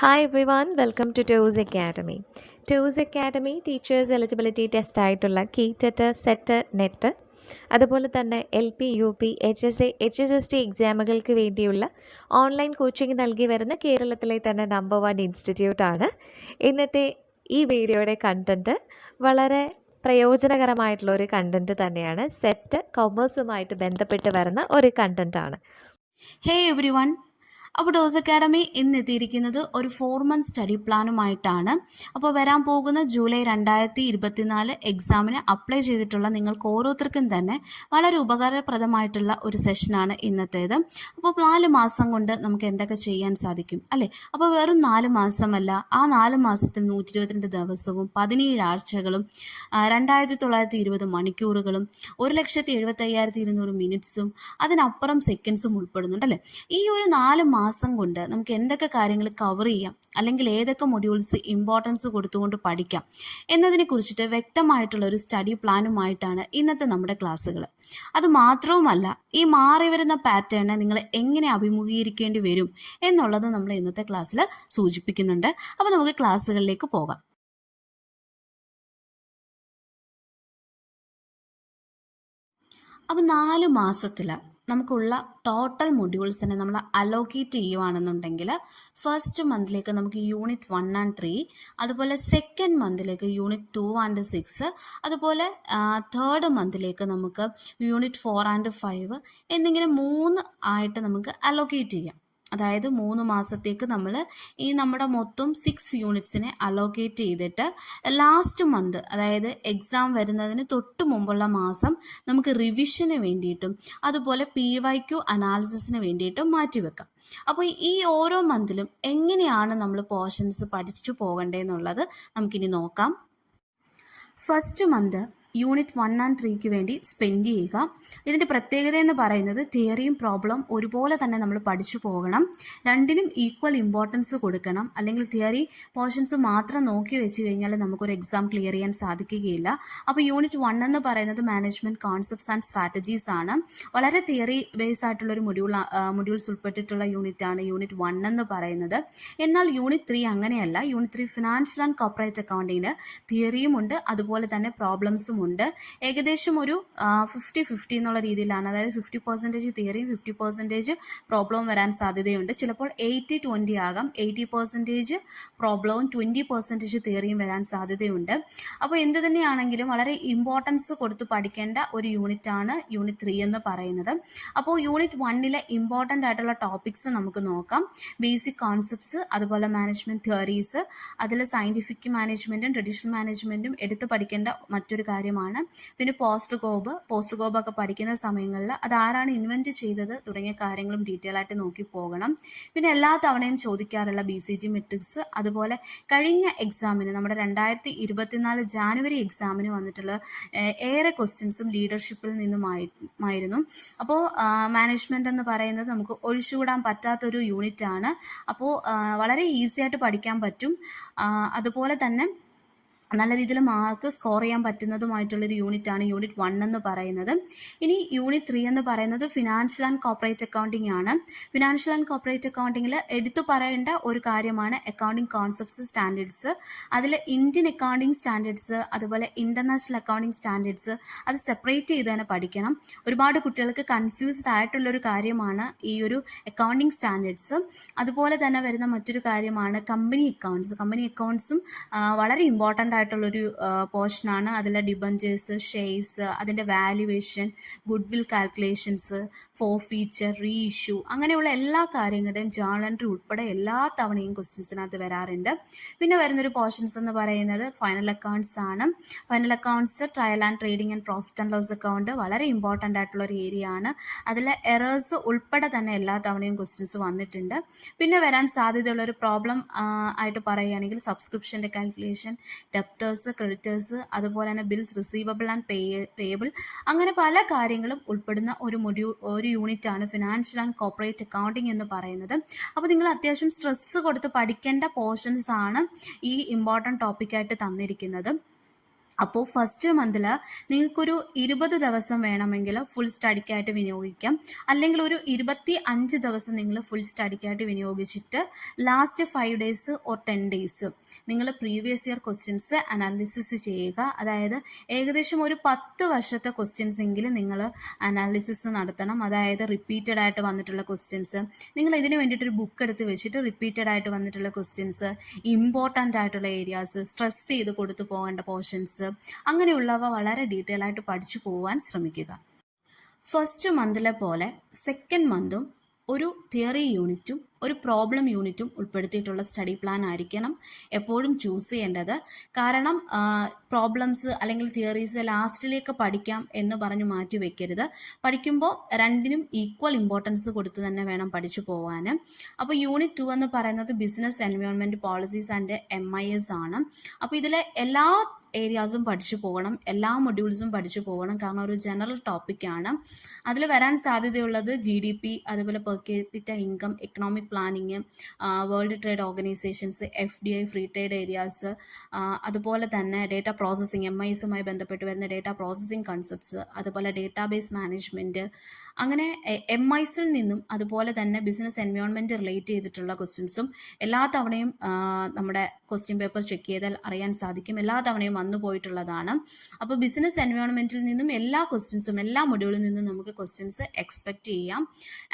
Hi everyone, welcome to TOES Academy. TOES Academy teachers eligibility test ആയിട്ടുള്ള KTET, set, net അതുപോലെ തന്നെ LP, UP, HSA, HSST എക്സാമുകൾക്ക് വേണ്ടിയുള്ള online coaching നൽകി വരുന്ന കേരളത്തിലെ തന്നെ നമ്പർ 1 ഇൻസ്റ്റിറ്റ്യൂട്ടാണ്. ഇന്നത്തെ ഈ വീഡിയോയുടെ കണ്ടൻറ്റ് വളരെ പ്രയോജനകരമായിട്ടുള്ള ഒരു കണ്ടൻറ്റ് തന്നെയാണ്. സെറ്റ് കൊമേഴ്സുമായിട്ട് ബന്ധപ്പെട്ട് വരുന്ന ഒരു കണ്ടൻറ്റാണ്. ഹേ എവ്രി വൺ, അപ്പോൾ ടോസ് അക്കാഡമി ഇന്ന് എത്തിയിരിക്കുന്നത് ഒരു 4 മന്ത് സ്റ്റഡി പ്ലാനുമായിട്ടാണ്. അപ്പോൾ വരാൻ പോകുന്ന ജൂലൈ 2024 എക്സാമിന് അപ്ലൈ ചെയ്തിട്ടുള്ള നിങ്ങൾക്ക് ഓരോരുത്തർക്കും തന്നെ വളരെ ഉപകാരപ്രദമായിട്ടുള്ള ഒരു സെഷനാണ് ഇന്നത്തേത്. അപ്പോൾ 4 മാസം കൊണ്ട് നമുക്ക് എന്തൊക്കെ ചെയ്യാൻ സാധിക്കും അല്ലേ? അപ്പോൾ വെറും 4 മാസമല്ല, ആ 4 മാസത്തിൽ 122 ദിവസവും 17 ആഴ്ചകളും 2920 മണിക്കൂറുകളും 1,75,200 മിനിറ്റ്സും അതിനപ്പുറം സെക്കൻഡ്സും ഉൾപ്പെടുന്നുണ്ട് അല്ലേ? ഈ ഒരു 4 മാസം കൊണ്ട് നമുക്ക് എന്തൊക്കെ കാര്യങ്ങൾ കവർ ചെയ്യാം, അല്ലെങ്കിൽ ഏതൊക്കെ മൊഡ്യൂൾസ് ഇമ്പോർട്ടൻസ് കൊടുത്തുകൊണ്ട് പഠിക്കാം എന്നതിനെ കുറിച്ചിട്ട് വ്യക്തമായിട്ടുള്ള ഒരു സ്റ്റഡി പ്ലാനുമായിട്ടാണ് ഇന്നത്തെ നമ്മുടെ ക്ലാസ്സുകൾ. അത് മാത്രവുമല്ല, ഈ മാറി വരുന്ന പാറ്റേണിനെ നിങ്ങൾ എങ്ങനെ അഭിമുഖീകരിക്കേണ്ടി വരും എന്നുള്ളത് നമ്മൾ ഇന്നത്തെ ക്ലാസ്സിൽ സൂചിപ്പിക്കുന്നുണ്ട്. അപ്പോൾ നമുക്ക് ക്ലാസ്സുകളിലേക്ക് പോകാം. അപ്പോൾ 4 മാസത്തിൽ നമുക്കുള്ള ടോട്ടൽ മൊഡ്യൂൾസിനെ നമ്മൾ അലോക്കേറ്റ് ചെയ്യുവാണെന്നുണ്ടെങ്കിൽ ഫസ്റ്റ് മന്തിലേക്ക് നമുക്ക് യൂണിറ്റ് 1 and 3, അതുപോലെ സെക്കൻഡ് മന്തിലേക്ക് യൂണിറ്റ് 2 and 6, അതുപോലെ തേർഡ് മന്തിലേക്ക് നമുക്ക് യൂണിറ്റ് 4 and 5 എന്നിങ്ങനെ 3 ആയിട്ട് നമുക്ക് അലോക്കേറ്റ് ചെയ്യാം. അതായത് 3 മാസത്തേക്ക് നമ്മൾ ഈ നമ്മുടെ മൊത്തം 6 യൂണിറ്റ്സിനെ അലോക്കേറ്റ് ചെയ്തിട്ട് ലാസ്റ്റ് മന്ത്, അതായത് എക്സാം വരുന്നതിന് തൊട്ട് മുമ്പുള്ള മാസം നമുക്ക് റിവിഷന് വേണ്ടിയിട്ടും അതുപോലെ PYQ അനാലിസിസിന് വേണ്ടിയിട്ടും മാറ്റിവെക്കാം. അപ്പോൾ ഈ ഓരോ മന്തിലും എങ്ങനെയാണ് നമ്മൾ പോർഷൻസ് പഠിച്ചു പോകേണ്ടതെന്നുള്ളത് നമുക്കിനി നോക്കാം. ഫസ്റ്റ് മന്ത് യൂണിറ്റ് 1 and 3 വേണ്ടി സ്പെൻഡ് ചെയ്യുക. ഇതിൻ്റെ പ്രത്യേകത എന്ന് പറയുന്നത് തിയറിയും പ്രോബ്ലം ഒരുപോലെ തന്നെ നമ്മൾ പഠിച്ചു പോകണം. രണ്ടിനും ഈക്വൽ ഇമ്പോർട്ടൻസ് കൊടുക്കണം. അല്ലെങ്കിൽ തിയറി പോർഷൻസ് മാത്രം നോക്കി വെച്ച് കഴിഞ്ഞാൽ നമുക്കൊരു എക്സാം ക്ലിയർ ചെയ്യാൻ സാധിക്കുകയില്ല. അപ്പോൾ യൂണിറ്റ് 1 എന്ന് പറയുന്നത് മാനേജ്മെൻറ്റ് കോൺസെപ്റ്റ്സ് ആൻഡ് സ്ട്രാറ്റജീസ് ആണ്. വളരെ തിയറി ബേസ് ആയിട്ടുള്ളൊരു മൊഡ്യൂൾസ് ഉൾപ്പെട്ടിട്ടുള്ള യൂണിറ്റാണ് യൂണിറ്റ് 1 എന്ന് പറയുന്നത്. എന്നാൽ യൂണിറ്റ് 3 അങ്ങനെയല്ല. യൂണിറ്റ് 3 ഫിനാൻഷ്യൽ ആൻഡ് കോർപ്പറേറ്റ് അക്കൗണ്ടിങ്ങിന് തിയറിയും ഉണ്ട്, അതുപോലെ തന്നെ പ്രോബ്ലംസും ഉണ്ട്. ഏകദേശം ഒരു 50-50 എന്നുള്ള രീതിയിലാണ്. അതായത് 50% തിയറിയും 50% പ്രോബ്ലവും വരാൻ സാധ്യതയുണ്ട്. ചിലപ്പോൾ 80-20 ആകാം. 80% പ്രോബ്ലവും 20% തിയറിയും വരാൻ സാധ്യതയുണ്ട്. അപ്പോൾ എന്ത് തന്നെയാണെങ്കിലും വളരെ ഇമ്പോർട്ടൻസ് കൊടുത്ത് പഠിക്കേണ്ട ഒരു യൂണിറ്റാണ് യൂണിറ്റ് 3 എന്ന് പറയുന്നത്. അപ്പോൾ യൂണിറ്റ് 1 ഇമ്പോർട്ടൻ്റ് ആയിട്ടുള്ള ടോപ്പിക്സ് നമുക്ക് നോക്കാം. ബേസിക് കോൺസെപ്റ്റ്സ്, അതുപോലെ മാനേജ്മെൻറ്റ് തിയറീസ്, അതിൽ സയൻറ്റിഫിക് മാനേജ്മെൻറ്റും ട്രഡീഷണൽ മാനേജ്മെൻറ്റും എടുത്ത് പഠിക്കേണ്ട മറ്റൊരു കാര്യമാണ്. പിന്നെ പോസ്റ്റ് ഗോബ് ഒക്കെ പഠിക്കുന്ന സമയങ്ങളിൽ അതാരാണ് ഇൻവെൻറ്റ് ചെയ്തത് തുടങ്ങിയ കാര്യങ്ങളും ഡീറ്റെയിൽ ആയിട്ട് നോക്കി പോകണം. പിന്നെ എല്ലാ തവണയും ചോദിക്കാറുള്ള BCG മെട്രിക്സ്, അതുപോലെ കഴിഞ്ഞ എക്സാമിന് നമ്മുടെ 2024 ജാനുവരി എക്സാമിന് വന്നിട്ടുള്ള ഏറെ ക്വസ്റ്റ്യൻസും ലീഡർഷിപ്പിൽ നിന്നുമായിരുന്നു. അപ്പോൾ മാനേജ്മെൻറ്റ് എന്ന് പറയുന്നത് നമുക്ക് ഒഴിച്ചുകൂടാൻ പറ്റാത്തൊരു യൂണിറ്റ് ആണ്. അപ്പോൾ വളരെ ഈസി ആയിട്ട് പഠിക്കാൻ പറ്റും. അതുപോലെ തന്നെ നല്ല രീതിയിൽ മാർക്ക് സ്കോർ ചെയ്യാൻ പറ്റുന്നതുമായിട്ടുള്ളൊരു യൂണിറ്റാണ് യൂണിറ്റ് 1 എന്ന് പറയുന്നത്. ഇനി യൂണിറ്റ് 3 എന്ന് പറയുന്നത് ഫിനാൻഷ്യൽ ആൻഡ് കോർപ്പറേറ്റ് അക്കൗണ്ടിങ് ആണ്. ഫിനാൻഷ്യൽ ആൻഡ് കോർപ്പറേറ്റ് അക്കൗണ്ടിങ്ങിൽ എടുത്തു പറയേണ്ട ഒരു കാര്യമാണ് അക്കൗണ്ടിങ് കോൺസെപ്റ്റ്സ് സ്റ്റാൻഡേർഡ്സ്. അതിൽ ഇന്ത്യൻ അക്കൗണ്ടിങ് സ്റ്റാൻഡേർഡ്സ്, അതുപോലെ ഇൻ്റർനാഷണൽ അക്കൗണ്ടിങ് സ്റ്റാൻഡേർഡ്സ്, അത് സെപ്പറേറ്റ് ചെയ്ത് തന്നെ പഠിക്കണം. ഒരുപാട് കുട്ടികൾക്ക് കൺഫ്യൂസ്ഡ് ആയിട്ടുള്ളൊരു കാര്യമാണ് ഈ ഒരു അക്കൗണ്ടിങ് സ്റ്റാൻഡേർഡ്സ്. അതുപോലെ തന്നെ വരുന്ന മറ്റൊരു കാര്യമാണ് കമ്പനി അക്കൗണ്ട്സും വളരെ ഇമ്പോർട്ടൻ്റ് ആയിട്ടുള്ളൊരു പോർഷനാണ്. അതിലെ ഡിബഞ്ചേഴ്സ്, ഷെയർസ്, അതിൻ്റെ valuation, good will calculations, forfeiture, reissue, അങ്ങനെയുള്ള എല്ലാ കാര്യങ്ങളുടെയും ജേർണൽ എൻട്രി ഉൾപ്പെടെ എല്ലാ തവണയും ക്വസ്റ്റ്യൻസിനകത്ത് വരാറുണ്ട്. പിന്നെ വരുന്നൊരു പോർഷൻസ് എന്ന് പറയുന്നത് ഫൈനൽ അക്കൗണ്ട്സ് ആണ്. Final accounts, trial and trading and profit and loss account വളരെ ഇമ്പോർട്ടൻ്റ് ആയിട്ടുള്ളൊരു ഏരിയ ആണ്. അതിലെ എറേഴ്സ് ഉൾപ്പെടെ തന്നെ എല്ലാ തവണയും ക്വസ്റ്റ്യൻസ് വന്നിട്ടുണ്ട്. പിന്നെ വരാൻ സാധ്യതയുള്ളൊരു പ്രോബ്ലം ആയിട്ട് പറയുകയാണെങ്കിൽ സബ്സ്ക്രിപ്ഷൻ്റെ കാൽക്കുലേഷൻ, ഡെപ്റ്റേഴ്സ്, ക്രെഡിറ്റേഴ്സ്, അതുപോലെ തന്നെ ബിൽസ് റിസീവബിൾ ആൻഡ് പേയബിൾ, അങ്ങനെ പല കാര്യങ്ങളും ഉൾപ്പെടുന്ന ഒരു യൂണിറ്റ് ആണ് ഫിനാൻഷ്യൽ ആൻഡ് കോർപ്പറേറ്റ് അക്കൗണ്ടിങ് എന്ന് പറയുന്നത്. അപ്പോൾ നിങ്ങൾ അത്യാവശ്യം സ്ട്രെസ് കൊടുത്ത് പഠിക്കേണ്ട പോർഷൻസ് ആണ് ഈ ഇമ്പോർട്ടൻറ്റ് ടോപ്പിക്കായിട്ട് തന്നിരിക്കുന്നത്. അപ്പോൾ ഫസ്റ്റ് മന്തിൽ നിങ്ങൾക്കൊരു 20 ദിവസം വേണമെങ്കിൽ ഫുൾ സ്റ്റഡിക്കായിട്ട് വിനിയോഗിക്കാം, അല്ലെങ്കിൽ ഒരു 25 ദിവസം നിങ്ങൾ ഫുൾ സ്റ്റഡിക്കായിട്ട് വിനിയോഗിച്ചിട്ട് ലാസ്റ്റ് 5 ഡേയ്സ് ഓർ 10 ഡേയ്സ് നിങ്ങൾ പ്രീവിയസ് ഇയർ ക്വസ്റ്റ്യൻസ് അനാലിസിസ് ചെയ്യുക. അതായത് ഏകദേശം ഒരു 10 വർഷത്തെ ക്വസ്റ്റ്യൻസ് എങ്കിലും നിങ്ങൾ അനാലിസിസ് നടത്തണം. അതായത് റിപ്പീറ്റഡ് ആയിട്ട് വന്നിട്ടുള്ള ക്വസ്റ്റ്യൻസ് നിങ്ങൾ ഇതിന് വേണ്ടിയിട്ടൊരു ബുക്ക് എടുത്ത് വെച്ചിട്ട് റിപ്പീറ്റഡ് ആയിട്ട് വന്നിട്ടുള്ള ക്വസ്റ്റ്യൻസ്, ഇമ്പോർട്ടൻ്റ് ആയിട്ടുള്ള ഏരിയാസ്, സ്ട്രെസ് ചെയ്ത് കൊടുത്തു പോകേണ്ട പോർഷൻസ്, അങ്ങനെയുള്ളവ വളരെ ഡീറ്റെയിൽ ആയിട്ട് പഠിച്ചു പോകാൻ ശ്രമിക്കുക. ഫസ്റ്റ് മന്തിലെ പോലെ സെക്കൻഡ് മന്തും ഒരു തിയറി യൂണിറ്റും ഒരു പ്രോബ്ലം യൂണിറ്റും ഉൾപ്പെടുത്തിയിട്ടുള്ള സ്റ്റഡി പ്ലാൻ ആയിരിക്കണം എപ്പോഴും ചൂസ് ചെയ്യേണ്ടത്. കാരണം പ്രോബ്ലംസ് അല്ലെങ്കിൽ തിയറീസ് ലാസ്റ്റിലേക്ക് പഠിക്കാം എന്ന് പറഞ്ഞ് മാറ്റി വെക്കരുത്. പഠിക്കുമ്പോൾ രണ്ടിനും ഈക്വൽ ഇമ്പോർട്ടൻസ് കൊടുത്ത് തന്നെ വേണം പഠിച്ചു പോകാൻ. അപ്പോൾ യൂണിറ്റ് 2 എന്ന് പറയുന്നത് business environment policies and MIS ആണ്. അപ്പോൾ ഇതിലെ എല്ലാ ഏരിയാസും പഠിച്ചു പോകണം, എല്ലാ മൊഡ്യൂൾസും പഠിച്ചു പോകണം. കാരണം ഒരു ജനറൽ ടോപ്പിക്കാണ്. അതിൽ വരാൻ സാധ്യതയുള്ളത് GDP, അതുപോലെ per capita income, economic planning, world trade organisations, FDI, free trade areas, അതുപോലെ തന്നെ ഡേറ്റ പ്രോസസ്സിങ്, MISുമായി ബന്ധപ്പെട്ട് വരുന്ന ഡേറ്റ പ്രോസസ്സിങ് കൺസെപ്റ്റ്സ്, അതുപോലെ ഡേറ്റാബേസ് മാനേജ്മെൻറ്റ്, അങ്ങനെ MISിൽ നിന്നും അതുപോലെ തന്നെ ബിസിനസ് എൻവയോൺമെൻറ്റ് റിലേറ്റ് ചെയ്തിട്ടുള്ള ക്വസ്റ്റ്യൻസും എല്ലാ തവണയും നമ്മുടെ ക്വസ്റ്റ്യൻ പേപ്പർ ചെക്ക് ചെയ്താൽ അറിയാൻ സാധിക്കും, എല്ലാ തവണയും വന്നു പോയിട്ടുള്ളതാണ്. അപ്പോൾ ബിസിനസ് എൻവയോൺമെൻറ്റിൽ നിന്നും എല്ലാ ക്വസ്റ്റ്യൻസും എല്ലാ മൊഡ്യൂളിൽ നിന്നും നമുക്ക് ക്വസ്റ്റ്യൻസ് എക്സ്പെക്റ്റ് ചെയ്യാം.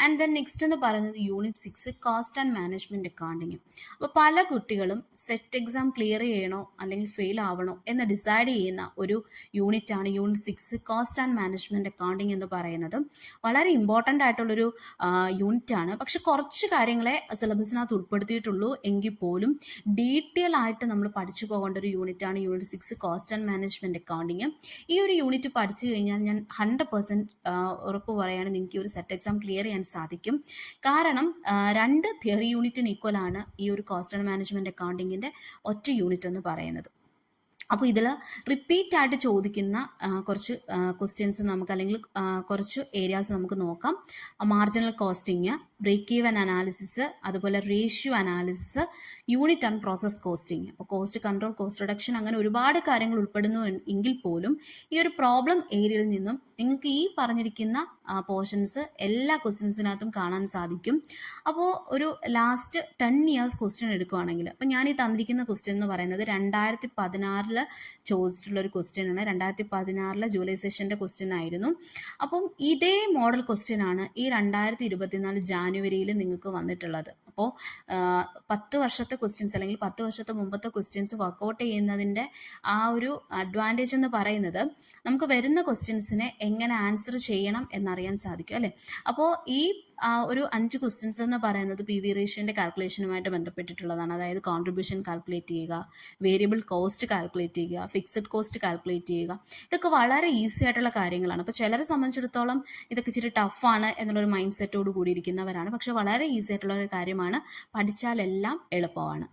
ആൻഡ് ദെൻ നെക്സ്റ്റ് എന്ന് പറയുന്നത് unit 6 cost and management accounting. അപ്പോൾ പല കുട്ടികളും സെറ്റ് എക്സാം ക്ലിയർ ചെയ്യണോ അല്ലെങ്കിൽ ഫെയിൽ ആവണോ എന്ന് ഡിസൈഡ് ചെയ്യുന്ന ഒരു യൂണിറ്റാണ് unit 6 cost and management accounting എന്ന് പറയുന്നത്. വളരെ ഇമ്പോർട്ടൻ്റ് ആയിട്ടുള്ളൊരു യൂണിറ്റാണ്. പക്ഷെ കുറച്ച് കാര്യങ്ങളെ സിലബസിനകത്ത് ഉൾപ്പെടുത്തിയിട്ടുള്ളൂ എങ്കിൽ പോലും ഡീറ്റെയിൽ ആയിട്ട് നമ്മൾ പഠിച്ചു പോകേണ്ട ഒരു യൂണിറ്റാണ് unit 6 cost and management accounting. ഈ ഒരു യൂണിറ്റ് പഠിച്ചു കഴിഞ്ഞാൽ ഞാൻ 100% ഉറപ്പ് പറയുകയാണ് നിങ്ങൾക്ക് ഈ ഒരു സെറ്റ് എക്സാം ക്ലിയർ ചെയ്യാൻ സാധിക്കും. കാരണം 2 തിയറി യൂണിറ്റിന് ഈക്വലാണ് ഈ ഒരു കോസ്റ്റ് ആൻഡ് മാനേജ്മെൻറ്റ് അക്കൗണ്ടിങ്ങിൻ്റെ ഒറ്റ യൂണിറ്റ് എന്ന് പറയുന്നത്. അപ്പോൾ ഇതിൽ റിപ്പീറ്റ് ആയിട്ട് ചോദിക്കുന്ന കുറച്ച് ക്വസ്റ്റ്യൻസ് നമുക്ക് അല്ലെങ്കിൽ കുറച്ച് ഏരിയാസ് നമുക്ക് നോക്കാം. Marginal costing, break even analysis, അതുപോലെ ratio analysis, unit and process costing. അപ്പോൾ കോസ്റ്റ് കൺട്രോൾ, കോസ്റ്റ് റിഡക്ഷൻ, അങ്ങനെ ഒരുപാട് കാര്യങ്ങൾ ഉൾപ്പെടുന്നു എങ്കിൽ പോലും ഈ ഒരു പ്രോബ്ലം ഏരിയയിൽ നിന്നും നിങ്ങൾക്ക് ഈ പറഞ്ഞിരിക്കുന്ന പോർഷൻസ് എല്ലാ ക്വസ്റ്റ്യൻസിനകത്തും കാണാൻ സാധിക്കും. അപ്പോൾ ഒരു ലാസ്റ്റ് 10 ഇയേഴ്സ് ക്വസ്റ്റ്യൻ എടുക്കുകയാണെങ്കിൽ, അപ്പോൾ ഞാൻ ഈ തന്നിരിക്കുന്ന ക്വസ്റ്റ്യൻ എന്ന് പറയുന്നത് 2016 ചോദിച്ചിട്ടുള്ളൊരു ക്വസ്റ്റ്യനാണ്. 2016 ജൂലൈ സെഷൻ്റെ ക്വസ്റ്റ്യൻ ആയിരുന്നു. അപ്പം ഇതേ മോഡൽ ക്വസ്റ്റ്യൻ ആണ് ഈ 2024 ജാനുവരിയിൽ നിങ്ങൾക്ക് വന്നിട്ടുള്ളത്. അപ്പോൾ 10 വർഷത്തെ ക്വസ്റ്റ്യൻസ് അല്ലെങ്കിൽ 10 വർഷത്തെ മുമ്പത്തെ ക്വസ്റ്റ്യൻസ് വർക്കൗട്ട് ചെയ്യുന്നതിൻ്റെ ആ ഒരു അഡ്വാൻറ്റേജ് എന്ന് പറയുന്നത് നമുക്ക് വരുന്ന ക്വസ്റ്റ്യൻസിനെ എങ്ങനെ ആൻസർ ചെയ്യണം എന്നറിയാൻ സാധിക്കും അല്ലേ. അപ്പോൾ ഈ ഒരു 5 ക്വസ്റ്റ്യൻസ് എന്ന് പറയുന്നത് PV റേഷ്യോൻ്റെ കാൽക്കുലേഷനുമായിട്ട് ബന്ധപ്പെട്ടിട്ടുള്ളതാണ്. അതായത് കോൺട്രിബ്യൂഷൻ കാൽക്കുലേറ്റ് ചെയ്യുക, വേരിയബിൾ കോസ്റ്റ് കാൽക്കുലേറ്റ് ചെയ്യുക, ഫിക്സഡ് കോസ്റ്റ് കാൽക്കുലേറ്റ് ചെയ്യുക. ഇതൊക്കെ വളരെ ഈസി ആയിട്ടുള്ള കാര്യങ്ങളാണ്. അപ്പോൾ ചിലരെ സംബന്ധിച്ചിടത്തോളം ഇതൊക്കെ ഇച്ചിരി ടഫാണ് എന്നുള്ളൊരു മൈൻഡ് സെറ്റോട് കൂടി ഇരിക്കുന്നവരാണ്. പക്ഷെ വളരെ ഈസി ആയിട്ടുള്ള ഒരു കാര്യമാണ്, പഠിച്ചാലെല്ലാം എളുപ്പമാണ്.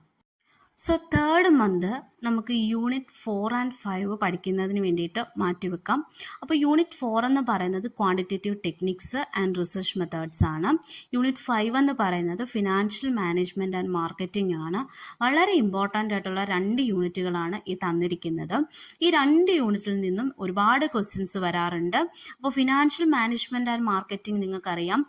സോ 3rd മന്ത് നമുക്ക് യൂണിറ്റ് 4 and 5 പഠിക്കുന്നതിന് വേണ്ടിയിട്ട് മാറ്റിവെക്കാം. അപ്പോൾ യൂണിറ്റ് 4 എന്ന് പറയുന്നത് quantitative techniques and research methods ആണ്. യൂണിറ്റ് 5 എന്ന് പറയുന്നത് ഫിനാൻഷ്യൽ മാനേജ്മെൻറ്റ് ആൻഡ് മാർക്കറ്റിംഗ് ആണ്. വളരെ ഇമ്പോർട്ടൻ്റ് ആയിട്ടുള്ള 2 യൂണിറ്റുകളാണ് ഈ തന്നിരിക്കുന്നത്. ഈ 2 യൂണിറ്റിൽ നിന്നും ഒരുപാട് ക്വസ്റ്റ്യൻസ് വരാറുണ്ട്. അപ്പോൾ ഫിനാൻഷ്യൽ മാനേജ്മെൻറ്റ് ആൻഡ് മാർക്കറ്റിംഗ് നിങ്ങൾക്കറിയാം,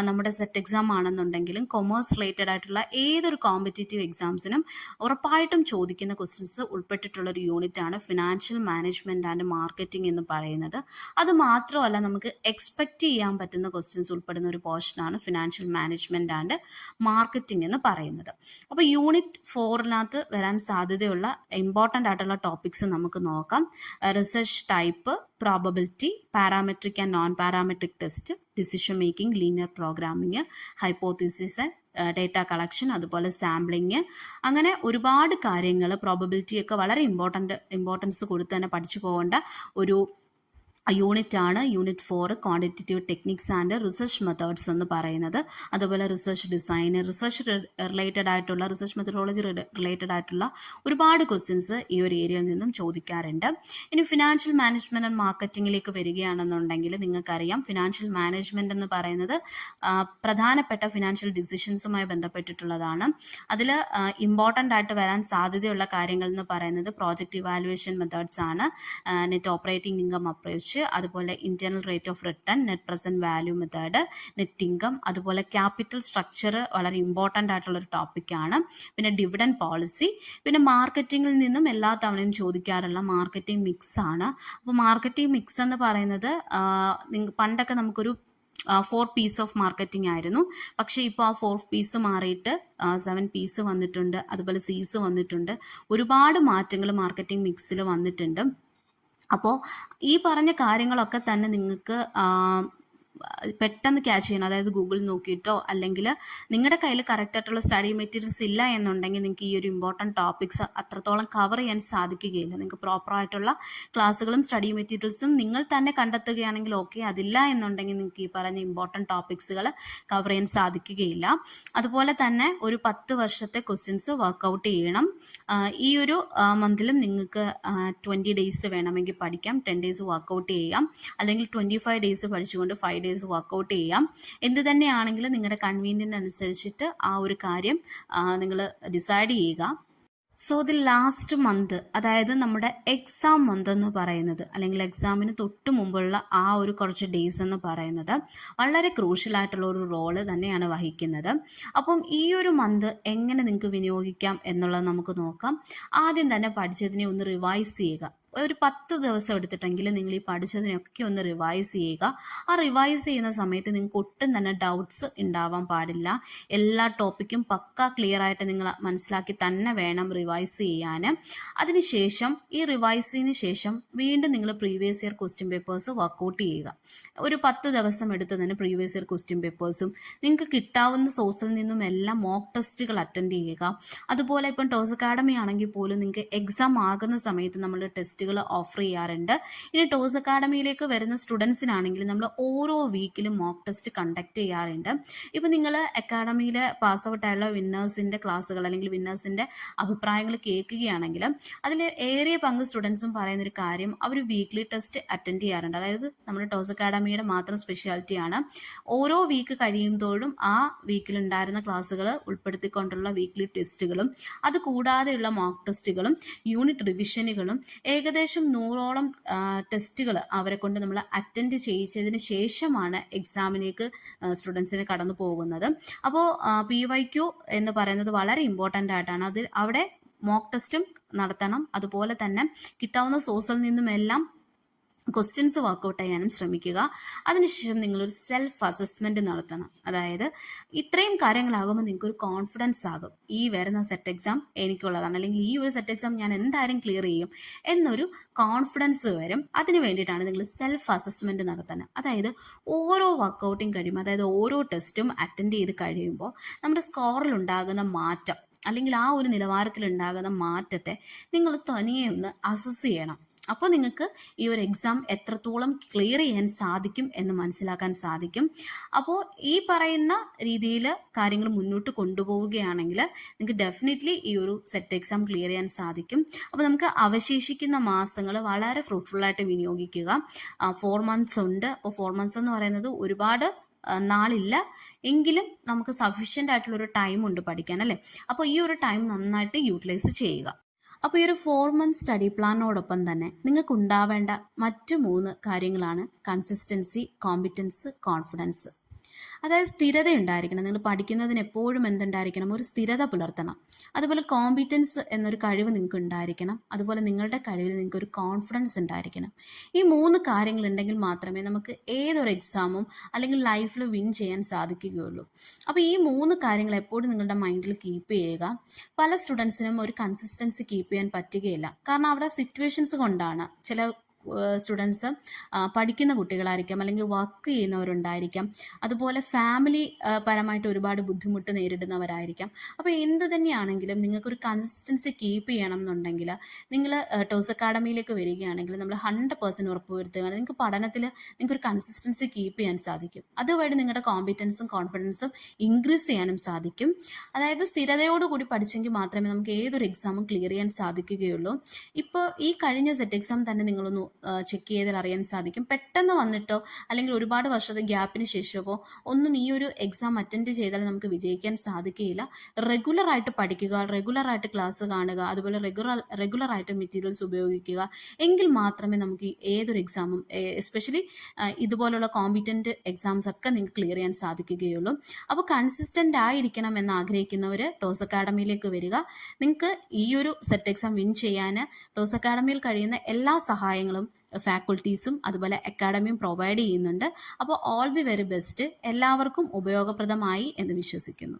നമ്മുടെ സെറ്റ് എക്സാം ആണെന്നുണ്ടെങ്കിലും കൊമേഴ്സ് റിലേറ്റഡ് ആയിട്ടുള്ള ഏതൊരു കോമ്പറ്റേറ്റീവ് എക്സാംസിനും ഉറപ്പായിട്ടും ചോദിക്കുന്ന ക്വസ്റ്റ്യൻസ് ഉൾപ്പെട്ടിട്ടുള്ളൊരു യൂണിറ്റാണ് ഫിനാൻഷ്യൽ മാനേജ്മെൻറ്റ് ആൻഡ് മാർക്കറ്റിംഗ് എന്ന് പറയുന്നത്. അത് മാത്രമല്ല നമുക്ക് എക്സ്പെക്റ്റ് ചെയ്യാൻ പറ്റുന്ന ക്വസ്റ്റ്യൻസ് ഉൾപ്പെടുന്ന ഒരു പോർഷനാണ് ഫിനാൻഷ്യൽ മാനേജ്മെൻറ്റ് ആൻഡ് മാർക്കറ്റിംഗ് എന്ന് പറയുന്നത്. അപ്പോൾ യൂണിറ്റ് 4 വരാൻ സാധ്യതയുള്ള ഇമ്പോർട്ടൻ്റ് ആയിട്ടുള്ള ടോപ്പിക്സ് നമുക്ക് നോക്കാം. Research type, probability, parametric and non parametric test, decision making, linear programming, hypothesis, data collection, അതുപോലെ സാമ്പിളിങ്, അങ്ങനെ ഒരുപാട് കാര്യങ്ങൾ പ്രോബബിലിറ്റിയൊക്കെ വളരെ ഇമ്പോർട്ടൻസ് കൊടുത്ത് തന്നെ പഠിച്ചു പോകേണ്ട ഒരു യൂണിറ്റ് ആണ് unit 4 quantitative techniques and research methods എന്ന് പറയുന്നത്. അതുപോലെ റിസർച്ച് ഡിസൈൻ, റിസർച്ച് റിലേറ്റഡ് ആയിട്ടുള്ള റിസർച്ച് മെത്തഡോളജി റിലേറ്റഡ് ആയിട്ടുള്ള ഒരുപാട് ക്വസ്റ്റ്യൻസ് ഈ ഒരു ഏരിയയിൽ നിന്നും ചോദിക്കാറുണ്ട്. ഇനി ഫിനാൻഷ്യൽ മാനേജ്മെൻറ്റ് ആൻഡ് മാർക്കറ്റിങ്ങിലേക്ക് വരികയാണെന്നുണ്ടെങ്കിൽ നിങ്ങൾക്കറിയാം ഫിനാൻഷ്യൽ മാനേജ്മെൻറ്റ് എന്ന് പറയുന്നത് പ്രധാനപ്പെട്ട ഫിനാൻഷ്യൽ ഡിസിഷൻസുമായി ബന്ധപ്പെട്ടിട്ടുള്ളതാണ്. അതിൽ ഇമ്പോർട്ടൻ്റ് ആയിട്ട് വരാൻ സാധ്യതയുള്ള കാര്യങ്ങൾ എന്ന് പറയുന്നത് പ്രോജക്റ്റ് ഇവാലുവേഷൻ മെത്തേഡ്സ് ആണ്, നെറ്റ് ഓപ്പറേറ്റിംഗ് ഇൻകം അപ്രോച്ച്, അതുപോലെ internal rate of return, net present value method, net income, അതുപോലെ ക്യാപിറ്റൽ സ്ട്രക്ചർ വളരെ ഇമ്പോർട്ടൻ്റ് ആയിട്ടുള്ള ഒരു ടോപ്പിക്കാണ്. പിന്നെ ഡിവിഡൻഡ് പോളിസി, പിന്നെ മാർക്കറ്റിംഗിൽ നിന്നും എല്ലാ തവണയും ചോദിക്കാറുള്ള മാർക്കറ്റിംഗ് മിക്സ് ആണ്. അപ്പോൾ മാർക്കറ്റിംഗ് മിക്സ് എന്ന് പറയുന്നത് പണ്ടൊക്കെ നമുക്കൊരു 4 പീസ് ഓഫ് മാർക്കറ്റിംഗ് ആയിരുന്നു. പക്ഷേ ഇപ്പോൾ ആ 4 പീസ് മാറിയിട്ട് 7 പീസ് വന്നിട്ടുണ്ട്, അതുപോലെ സീസ് വന്നിട്ടുണ്ട്. ഒരുപാട് മാറ്റങ്ങൾ മാർക്കറ്റിംഗ് മിക്സിൽ വന്നിട്ടുണ്ട്. അപ്പോൾ ഈ പറഞ്ഞ കാര്യങ്ങളൊക്കെ തന്നെ നിങ്ങൾക്ക് പെട്ടെന്ന് ക്യാച്ച് ചെയ്യണം. അതായത് ഗൂഗിൾ നോക്കിയിട്ടോ അല്ലെങ്കിൽ നിങ്ങളുടെ കയ്യിൽ കറക്റ്റായിട്ടുള്ള സ്റ്റഡി മെറ്റീരിയൽസ് ഇല്ല എന്നുണ്ടെങ്കിൽ നിങ്ങൾക്ക് ഈ ഒരു ഇമ്പോർട്ടൻറ്റ് ടോപ്പിക്സ് അത്രത്തോളം കവർ ചെയ്യാൻ സാധിക്കുകയില്ല. നിങ്ങൾക്ക് പ്രോപ്പറായിട്ടുള്ള ക്ലാസ്സുകളും സ്റ്റഡി മെറ്റീരിയൽസും നിങ്ങൾ തന്നെ കണ്ടെത്തുകയാണെങ്കിൽ ഓക്കെ, അതില്ല എന്നുണ്ടെങ്കിൽ നിങ്ങൾക്ക് ഈ പറഞ്ഞ ഇമ്പോർട്ടൻറ്റ് ടോപ്പിക്സുകൾ കവർ ചെയ്യാൻ സാധിക്കുകയില്ല. അതുപോലെ തന്നെ ഒരു 10 വർഷത്തെ ക്വസ്റ്റ്യൻസ് വർക്കൗട്ട് ചെയ്യണം. ഈ ഒരു മന്തിലും നിങ്ങൾക്ക് 20 ഡേയ്സ് വേണമെങ്കിൽ പഠിക്കാം, 10 ഡേയ്സ് വർക്കൗട്ട് ചെയ്യാം, അല്ലെങ്കിൽ 25 ഡേയ്സ് പഠിച്ചുകൊണ്ട് 5 ഡേയ്സ് വർക്കൗട്ട് ചെയ്യാം. എന്ത് തന്നെയാണെങ്കിലും നിങ്ങളുടെ കൺവീനിയൻ്റ് അനുസരിച്ചിട്ട് ആ ഒരു കാര്യം നിങ്ങൾ ഡിസൈഡ് ചെയ്യുക. സോ ദി ലാസ്റ്റ് മന്ത്, അതായത് നമ്മുടെ എക്സാം മന്ത് എന്ന് പറയുന്നത്, അല്ലെങ്കിൽ എക്സാമിന് തൊട്ട് മുമ്പുള്ള ആ ഒരു കുറച്ച് ഡേയ്സ് എന്ന് പറയുന്നത് വളരെ ക്രൂഷ്യലായിട്ടുള്ള ഒരു റോള് തന്നെയാണ് വഹിക്കുന്നത്. അപ്പം ഈ ഒരു മന്ത് എങ്ങനെ നിങ്ങൾക്ക് വിനിയോഗിക്കാം എന്നുള്ളത് നമുക്ക് നോക്കാം. ആദ്യം തന്നെ പഠിച്ചതിനെ ഒന്ന് റിവൈസ് ചെയ്യുക. ഒരു 10 ദിവസം എടുത്തിട്ടെങ്കിൽ നിങ്ങൾ ഈ പഠിച്ചതിനൊക്കെ ഒന്ന് റിവൈസ് ചെയ്യുക. ആ റിവൈസ് ചെയ്യുന്ന സമയത്ത് നിങ്ങൾക്ക് ഒട്ടും തന്നെ ഡൗട്ട്സ് ഉണ്ടാവാൻ പാടില്ല. എല്ലാ ടോപ്പിക്കും പക്ക ക്ലിയർ ആയിട്ട് നിങ്ങൾ മനസ്സിലാക്കി തന്നെ വേണം റിവൈസ് ചെയ്യാൻ. അതിനുശേഷം ഈ റിവൈസിന് ശേഷം വീണ്ടും നിങ്ങൾ previous year question papers work out ചെയ്യുക. ഒരു 10 ദിവസം എടുത്ത് തന്നെ പ്രീവിയസ് ഇയർ ക്വസ്റ്റ്യൻ പേപ്പേഴ്സും നിങ്ങൾക്ക് കിട്ടാവുന്ന സോഴ്സിൽ നിന്നും എല്ലാം മോക്ക് ടെസ്റ്റുകൾ അറ്റൻഡ് ചെയ്യുക. അതുപോലെ ഇപ്പം ടോസ് അക്കാഡമി ആണെങ്കിൽ പോലും നിങ്ങൾക്ക് എക്സാം ആകുന്ന സമയത്ത് നമ്മൾ ടെസ്റ്റ് ഓഫർ ചെയ്യാറുണ്ട്. ഇനി ടോസ് അക്കാഡമിയിലേക്ക് വരുന്ന സ്റ്റുഡൻസിനാണെങ്കിൽ നമ്മൾ ഓരോ വീക്കിലും മോക്ക് ടെസ്റ്റ് കണ്ടക്ട് ചെയ്യാറുണ്ട്. ഇപ്പം നിങ്ങൾ അക്കാഡമിയിൽ പാസ് ഔട്ട് ആയുള്ള വിന്നേഴ്സിൻ്റെ ക്ലാസ്സുകൾ അല്ലെങ്കിൽ വിന്നേഴ്സിൻ്റെ അഭിപ്രായങ്ങൾ കേൾക്കുകയാണെങ്കിൽ അതിൽ ഏറിയ പങ്ക് സ്റ്റുഡൻസും പറയുന്നൊരു കാര്യം അവർ വീക്ക്ലി ടെസ്റ്റ് അറ്റൻഡ് ചെയ്യാറുണ്ട്. അതായത് നമ്മുടെ ടോസ് അക്കാഡമിയുടെ മാത്രം സ്പെഷ്യാലിറ്റിയാണ് ഓരോ വീക്ക് കഴിയുമ്പോഴും ആ വീക്കിലുണ്ടായിരുന്ന ക്ലാസ്സുകൾ ഉൾപ്പെടുത്തിക്കൊണ്ടുള്ള വീക്ക്ലി ടെസ്റ്റുകളും അതുകൂടാതെയുള്ള മോക്ക് ടെസ്റ്റുകളും യൂണിറ്റ് റിവിഷനുകളും ഏകദേശം 100ഓളം ടെസ്റ്റുകൾ അവരെ കൊണ്ട് നമ്മൾ അറ്റൻഡ് ചെയ്യിച്ചതിന് ശേഷമാണ് എക്സാമിലേക്ക് സ്റ്റുഡൻസിന് കടന്നു പോകുന്നത്. അപ്പോൾ PYQ എന്ന് പറയുന്നത് വളരെ ഇമ്പോർട്ടൻ്റ് ആയിട്ടാണ്. അത് അവിടെ മോക്ക് ടെസ്റ്റും നടത്തണം. അതുപോലെ തന്നെ കിട്ടാവുന്ന സോഴ്സിൽ നിന്നുമെല്ലാം ക്വസ്റ്റ്യൻസ് വർക്കൗട്ട് ചെയ്യാനും ശ്രമിക്കുക. അതിനുശേഷം നിങ്ങളൊരു സെൽഫ് അസസ്മെൻറ്റ് നടത്തണം. അതായത് ഇത്രയും കാര്യങ്ങളാകുമ്പോൾ നിങ്ങൾക്കൊരു കോൺഫിഡൻസ് ആകും, ഈ വരുന്ന സെറ്റ് എക്സാം എനിക്കുള്ളതാണ്, അല്ലെങ്കിൽ ഈ ഒരു സെറ്റ് എക്സാം ഞാൻ എന്തായാലും ക്ലിയർ ചെയ്യും എന്നൊരു കോൺഫിഡൻസ് വരും. അതിന് വേണ്ടിയിട്ടാണ് നിങ്ങൾ സെൽഫ് അസസ്മെൻറ്റ് നടത്തുന്നത്. അതായത് ഓരോ വർക്കൗട്ടിങ് കഴിയുമ്പോൾ, അതായത് ഓരോ ടെസ്റ്റും അറ്റൻഡ് ചെയ്ത് കഴിയുമ്പോൾ നമ്മുടെ സ്കോറിൽ ഉണ്ടാകുന്ന മാറ്റം, അല്ലെങ്കിൽ ആ ഒരു നിലവാരത്തിൽ ഉണ്ടാകുന്ന മാറ്റത്തെ നിങ്ങൾ തനിയെ ഒന്ന് അസസ് ചെയ്യണം. അപ്പോൾ നിങ്ങൾക്ക് ഈ ഒരു എക്സാം എത്രത്തോളം ക്ലിയർ ചെയ്യാൻ സാധിക്കും എന്ന് മനസ്സിലാക്കാൻ സാധിക്കും. അപ്പോൾ ഈ പറയുന്ന രീതിയിൽ കാര്യങ്ങൾ മുന്നോട്ട് കൊണ്ടുപോവുകയാണെങ്കിൽ നിങ്ങൾക്ക് ഡെഫിനറ്റ്ലി ഈ ഒരു സെറ്റ് എക്സാം ക്ലിയർ ചെയ്യാൻ സാധിക്കും. അപ്പോൾ നമുക്ക് അവശേഷിക്കുന്ന മാസങ്ങൾ വളരെ ഫ്രൂട്ട്ഫുള്ളായിട്ട് വിനിയോഗിക്കുക. 4 months ഉണ്ട്. അപ്പോൾ 4 months എന്ന് പറയുന്നത് ഒരുപാട് നാളില്ല എങ്കിലും നമുക്ക് സഫീഷ്യൻ്റ് ആയിട്ടുള്ളൊരു ടൈം ഉണ്ട് പഠിക്കാൻ, അല്ലേ? അപ്പോൾ ഈ ഒരു ടൈം നന്നായിട്ട് യൂട്ടിലൈസ് ചെയ്യുക. അപ്പോൾ ഈ ഒരു 4 month സ്റ്റഡി പ്ലാനോടൊപ്പം തന്നെ നിങ്ങൾക്ക് ഉണ്ടാവേണ്ട മറ്റ് 3 കാര്യങ്ങളാണ് കൺസിസ്റ്റൻസി, കോമ്പിറ്റൻസ്, കോൺഫിഡൻസ്. അതായത് സ്ഥിരത ഉണ്ടായിരിക്കണം. നിങ്ങൾ പഠിക്കുന്നതിന് എപ്പോഴും എന്തുണ്ടായിരിക്കണം? ഒരു സ്ഥിരത പുലർത്തണം. അതുപോലെ കോമ്പിറ്റൻസ് എന്നൊരു കഴിവ് നിങ്ങൾക്ക് ഉണ്ടായിരിക്കണം. അതുപോലെ നിങ്ങളുടെ കഴിവിൽ നിങ്ങൾക്ക് ഒരു കോൺഫിഡൻസ് ഉണ്ടായിരിക്കണം. ഈ 3 കാര്യങ്ങൾ ഉണ്ടെങ്കിൽ മാത്രമേ നമുക്ക് ഏതൊരു എക്സാമും അല്ലെങ്കിൽ ലൈഫിൽ വിൻ ചെയ്യാൻ സാധിക്കുകയുള്ളൂ. അപ്പോൾ ഈ 3 കാര്യങ്ങൾ എപ്പോഴും നിങ്ങളുടെ മൈൻഡിൽ കീപ്പ് ചെയ്യുക. പല സ്റ്റുഡൻസിനും ഒരു കൺസിസ്റ്റൻസി കീപ്പ് ചെയ്യാൻ പറ്റുകയില്ല. കാരണം അവരുടെ സിറ്റുവേഷൻസ് കൊണ്ടാണ്. ചില സ്റ്റുഡൻസ് പഠിക്കുന്ന കുട്ടികളായിരിക്കാം, അല്ലെങ്കിൽ വർക്ക് ചെയ്യുന്നവരുണ്ടായിരിക്കാം, അതുപോലെ ഫാമിലി പരമായിട്ട് ഒരുപാട് ബുദ്ധിമുട്ട് നേരിടുന്നവരായിരിക്കാം. അപ്പോൾ എന്ത് തന്നെയാണെങ്കിലും നിങ്ങൾക്കൊരു കൺസിസ്റ്റൻസി കീപ്പ് ചെയ്യണം എന്നുണ്ടെങ്കിൽ നിങ്ങൾ ടോസ് അക്കാഡമിയിലേക്ക് വരികയാണെങ്കിൽ നമ്മൾ 100% ഉറപ്പുവരുത്തുകയാണ് നിങ്ങൾക്ക് പഠനത്തിൽ നിങ്ങൾക്കൊരു കൺസിസ്റ്റൻസി കീപ്പ് ചെയ്യാൻ സാധിക്കും. അതുവഴി നിങ്ങളുടെ കോമ്പിറ്റൻസും കോൺഫിഡൻസും ഇൻക്രീസ് ചെയ്യാനും സാധിക്കും. അതായത് സ്ഥിരതയോടുകൂടി പഠിച്ചെങ്കിൽ മാത്രമേ നമുക്ക് ഏതൊരു എക്സാമും ക്ലിയർ ചെയ്യാൻ സാധിക്കുകയുള്ളൂ. ഇപ്പോൾ ഈ കഴിഞ്ഞ സെറ്റ് എക്സാം തന്നെ നിങ്ങളൊന്ന് ചെക്ക് ചെയ്താൽ അറിയാൻ സാധിക്കും. പെട്ടെന്ന് വന്നിട്ടോ അല്ലെങ്കിൽ ഒരുപാട് വർഷത്തെ ഗ്യാപ്പിന് ശേഷമോ ഒന്നും ഈ ഒരു എക്സാം അറ്റൻഡ് ചെയ്താൽ നമുക്ക് വിജയിക്കാൻ സാധിക്കുകയില്ല. റെഗുലറായിട്ട് പഠിക്കുക, റെഗുലറായിട്ട് ക്ലാസ് കാണുക, അതുപോലെ റെഗുലറായിട്ട് മെറ്റീരിയൽസ് ഉപയോഗിക്കുക. എങ്കിൽ മാത്രമേ നമുക്ക് ഏതൊരു എക്സാമും എസ്പെഷ്യലി ഇതുപോലുള്ള കോമ്പിറ്റൻറ്റ് എക്സാംസ് ഒക്കെ നിങ്ങൾക്ക് ക്ലിയർ ചെയ്യാൻ സാധിക്കുകയുള്ളൂ. അപ്പോൾ കൺസിസ്റ്റൻ്റ് ആയിരിക്കണം എന്ന് ആഗ്രഹിക്കുന്നവർ ടോസ് അക്കാഡമിയിലേക്ക് വരിക. നിങ്ങൾക്ക് ഈ ഒരു സെറ്റ് എക്സാം വിൻ ചെയ്യാൻ ടോസ് അക്കാഡമിയിൽ കഴിയുന്ന എല്ലാ സഹായങ്ങളും ഫാക്കൽറ്റീസും അതുപോലെ അക്കാഡമിയും പ്രൊവൈഡ് ചെയ്യുന്നുണ്ട്. അപ്പോൾ ഓൾ ദി വെരി ബെസ്റ്റ്. എല്ലാവർക്കും ഉപയോഗപ്രദമായി എന്ന് വിശ്വസിക്കുന്നു.